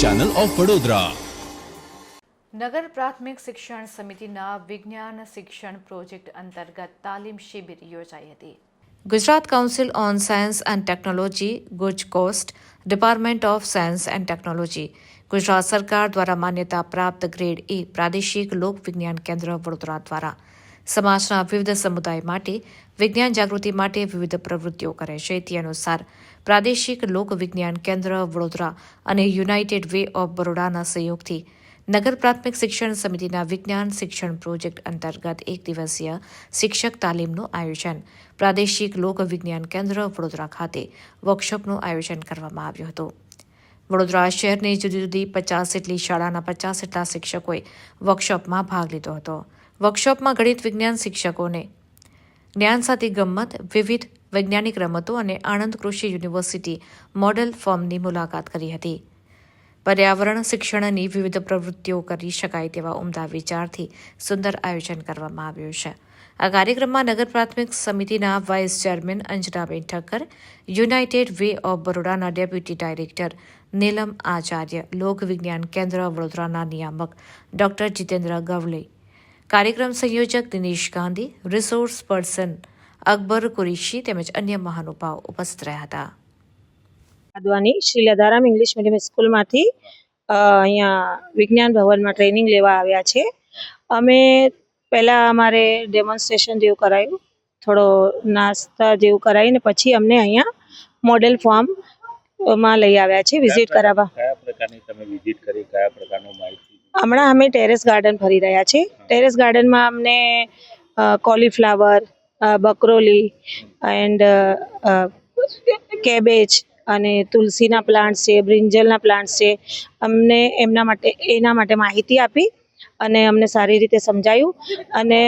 Channel of Vadodara. નગર પ્રાથમિક શિક્ષણ સમિતિના વિજ્ઞાન શિક્ષણ પ્રોજેક્ટ અંતર્ગત તાલીમ શિબિર યોજાઈ હતી. Gujarat council on science and technology, ગુજ કોસ્ટ, department of science and technology, Gujarat સરકાર દ્વારા માન્યતા પ્રાપ્ત ગ્રેડ એ પ્રાદેશિક લોક વિજ્ઞાન કેન્દ્ર વડોદરા દ્વારા સમાજના વિવિધ સમુદાય માટે વિજ્ઞાન જાગૃતિ માટે વિવિધ પ્રવૃત્તિઓ કરે છે. તે અનુસાર પ્રાદેશિક લોક વિજ્ઞાન કેન્દ્ર વડોદરા અને યુનાઇટેડ વે ઓફ બરોડાના સહયોગથી નગર પ્રાથમિક શિક્ષણ સમિતિના વિજ્ઞાન શિક્ષણ પ્રોજેક્ટ અંતર્ગત એક દિવસીય શિક્ષક તાલીમનું આયોજન પ્રાદેશિક લોક વિજ્ઞાન કેન્દ્ર વડોદરા ખાતે વર્કશોપનું આયોજન કરવામાં આવ્યું હતું. વડોદરા શહેરની જુદી જુદી 50 જેટલી શાળાના 50 જેટલા શિક્ષકોએ વર્કશોપમાં ભાગ લીધો હતો. વર્કશોપમાં ગણિત વિજ્ઞાન શિક્ષકોને જ્ઞાન સાથે ગમ્મત, વિવિધ વૈજ્ઞાનિક રમતો અને આણંદ કૃષિ યુનિવર્સિટી મોડેલ ફોર્મની મુલાકાત કરી હતી. પર્યાવરણ શિક્ષણની વિવિધ પ્રવૃત્તિઓ કરી શકાય તેવા ઉમદા વિચારથી સુંદર આયોજન કરવામાં આવ્યું છે. આ કાર્યક્રમમાં નગર પ્રાથમિક સમિતિના vice chairman Anjanaben Thakkar, united way of બરોડાના ડેપ્યુટી ડાયરેક્ટર નીલમ આચાર્ય, લોક વિજ્ઞાન કેન્દ્ર વડોદરાના નિયામક ડોક્ટર જીતેન્દ્ર ગવલે, કાર્યક્રમ સંયોજક દિનેશ ગાંધી, રિસોર્સ પર્સન અકબર કુરેશી તેમજ અન્ય મહાનુભાવ ઉપસ્થિત રહ્યા હતા. આદવાની શ્રી લધારામ ઇંગ્લિશ મીડિયમ સ્કૂલમાંથી અહીંયા વિજ્ઞાન ભવનમાં ટ્રેનિંગ લેવા આવ્યા છે. અમે પહેલાં અમારે ડેમોન્સ્ટ્રેશન જેવું કરાયું, થોડો નાસ્તા જેવું કરાવીને પછી અમને અહીંયા મોડેલ ફોર્મમાં લઈ આવ્યા છે વિઝિટ કરાવવા. કયા પ્રકારની તમે વિઝિટ કરી, કયા પ્રકારનું માહિતી? હમણાં અમે ટેરેસ ગાર્ડન ફરી રહ્યા છીએ. ટેરેસ ગાર્ડનમાં અમને કોલીફ્લાવર, બકરોલી એન્ડ કેબેજ અને તુલસીના પ્લાન્ટ્સ છે, બ્રિંજલના પ્લાન્ટ્સ છે. અમને એના માટે માહિતી આપી અને અમને સારી રીતે સમજાયું અને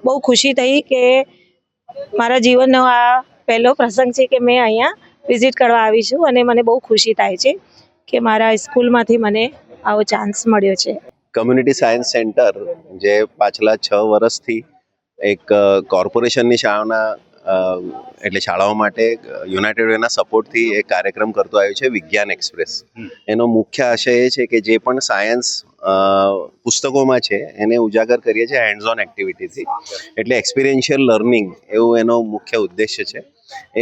બહુ ખુશી થઈ કે મારા જીવનનો આ પહેલો પ્રસંગ છે કે મેં અહીંયા વિઝિટ કરવા આવી છું અને મને બહુ ખુશી થાય છે કે મારા સ્કૂલમાંથી મને આવો ચાન્સ મળ્યો છે. કમ્યુનિટી સાયન્સ સેન્ટર જે પાછલા 6 વર્ષથી એક કોર્પોરેશનની શાળાઓ માટે યુનાઇટેડ વેના સપોર્ટથી એક કાર્યક્રમ કરતો આવ્યો છે, વિજ્ઞાન એક્સપ્રેસ. એનો મુખ્ય આશય એ છે કે જે પણ સાયન્સ પુસ્તકોમાં છે એને ઉજાગર કરીએ છીએ હેન્ડ્સ ઓન એક્ટિવિટીથી, એટલે એક્સપિરિયન્શિયલ લર્નિંગ એવું એનો મુખ્ય ઉદ્દેશ્ય છે.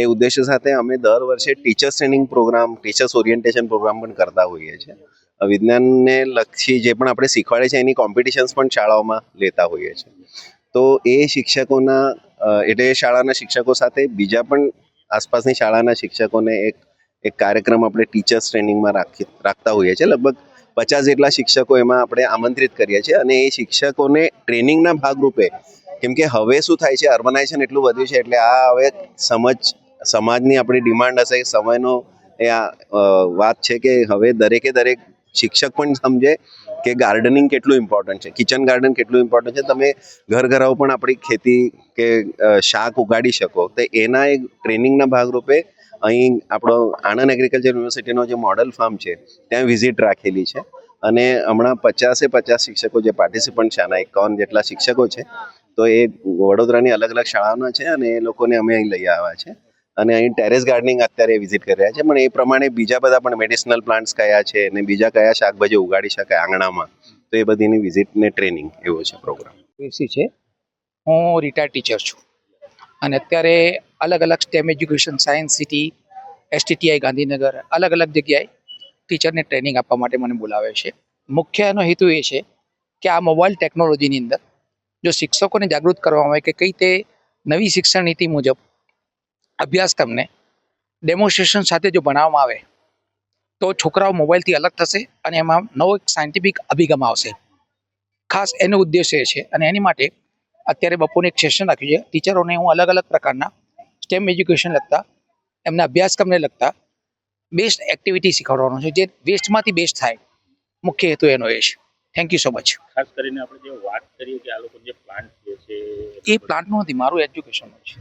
એ ઉદ્દેશ્ય સાથે અમે દર વર્ષે teachers training programme, teachers orientation programme પણ કરતા હોઈએ છીએ. વિજ્ઞાનને લક્ષી જે પણ આપણે શીખવાડે છે એની કોમ્પિટિશન્સ પણ શાળાઓમાં લેતા હોઈએ છીએ. તો એ શિક્ષકોના એટલે એ શાળાના શિક્ષકો સાથે બીજા પણ આસપાસની શાળાના શિક્ષકોને એક કાર્યક્રમ આપણે ટીચર્સ ટ્રેનિંગમાં રાખતા હોઈએ છીએ. લગભગ 50 જેટલા શિક્ષકો એમાં આપણે આમંત્રિત કરીએ છીએ અને એ શિક્ષકોને ટ્રેનિંગના ભાગરૂપે, કેમ કે હવે શું થાય છે, અર્બનાઇઝેશન એટલું વધ્યું છે એટલે આ હવે સમાજની આપણી ડિમાન્ડ હશે, સમયનો એ આ વાત છે કે હવે દરેક શિક્ષક પણ સમજે કે ગાર્ડનિંગ કેટલું ઇમ્પોર્ટન્ટ છે, કિચન ગાર્ડન કેટલું ઇમ્પોર્ટન્ટ છે. તમે ઘરાઓ પણ આપણી ખેતી કે શાક ઉગાડી શકો. તો એના એક ટ્રેનિંગના ભાગરૂપે અહીં આપણો આણંદ એગ્રીકલ્ચર યુનિવર્સિટીનો જે મોડલ ફાર્મ છે ત્યાં વિઝિટ રાખેલી છે અને હમણાં 50 શિક્ષકો જે પાર્ટિસિપન્ટ છે, આના 51 જેટલા શિક્ષકો છે. તો એ વડોદરાની અલગ અલગ શાળાઓના છે અને એ લોકોને અમે અહીં લઈ આવ્યા છે અને અહીં ટેરેસ ગાર્ડનિંગ અત્યારે વિઝિટ કરી રહ્યા છે. પણ એ પ્રમાણે બીજા બધા પણ મેડિસિનલ પ્લાન્ટ્સ કયા છે અને બીજા કયા શાકભાજી ઉગાડી શકાય આંગણામાં, તો એ બધીની વિઝિટ ને ટ્રેનિંગ એવો છે પ્રોગ્રામ. છે. હું રિટાયર્ડ ટીચર છું અને અત્યારે અલગ અલગ stem education science city, STTI Gandhinagar, અલગ અલગ જગ્યાએ ટીચરને ટ્રેનિંગ આપવા માટે મને બોલાવે છે. મુખ્ય એનો હેતુ એ છે કે આ મોબાઈલ ટેકનોલોજીની અંદર જો શિક્ષકોને જાગૃત કરવામાં આવે કે કઈ તે નવી શિક્ષણ નીતિ મુજબ અભ્યાસક્રમને ડેમોન્સ્ટ્રેશન સાથે જો ભણાવવામાં આવે તો છોકરાઓ મોબાઈલથી અલગ થશે અને એમાં નવો એક સાયન્ટિફિક અભિગમ આવશે. ખાસ એનો ઉદ્દેશ્ય એ છે અને એની માટે અત્યારે બપોરનું એક સેશન રાખ્યું છે. ટીચરોને હું અલગ અલગ પ્રકારના સ્ટેમ એજ્યુકેશન લગતા, એમના અભ્યાસક્રમને લગતા બેસ્ટ એક્ટિવિટી શીખવાડવાનો છે, જે વેસ્ટમાંથી બેસ્ટ થાય. મુખ્ય હેતુ એનો એ છે. Thank you so much. ખાસ કરીને આપણે જે વાત કરીએ કે આ લોકો જે પ્લાન્ટ છે એ પ્લાન્ટનું નથી, મારું એજ્યુકેશનનું છે.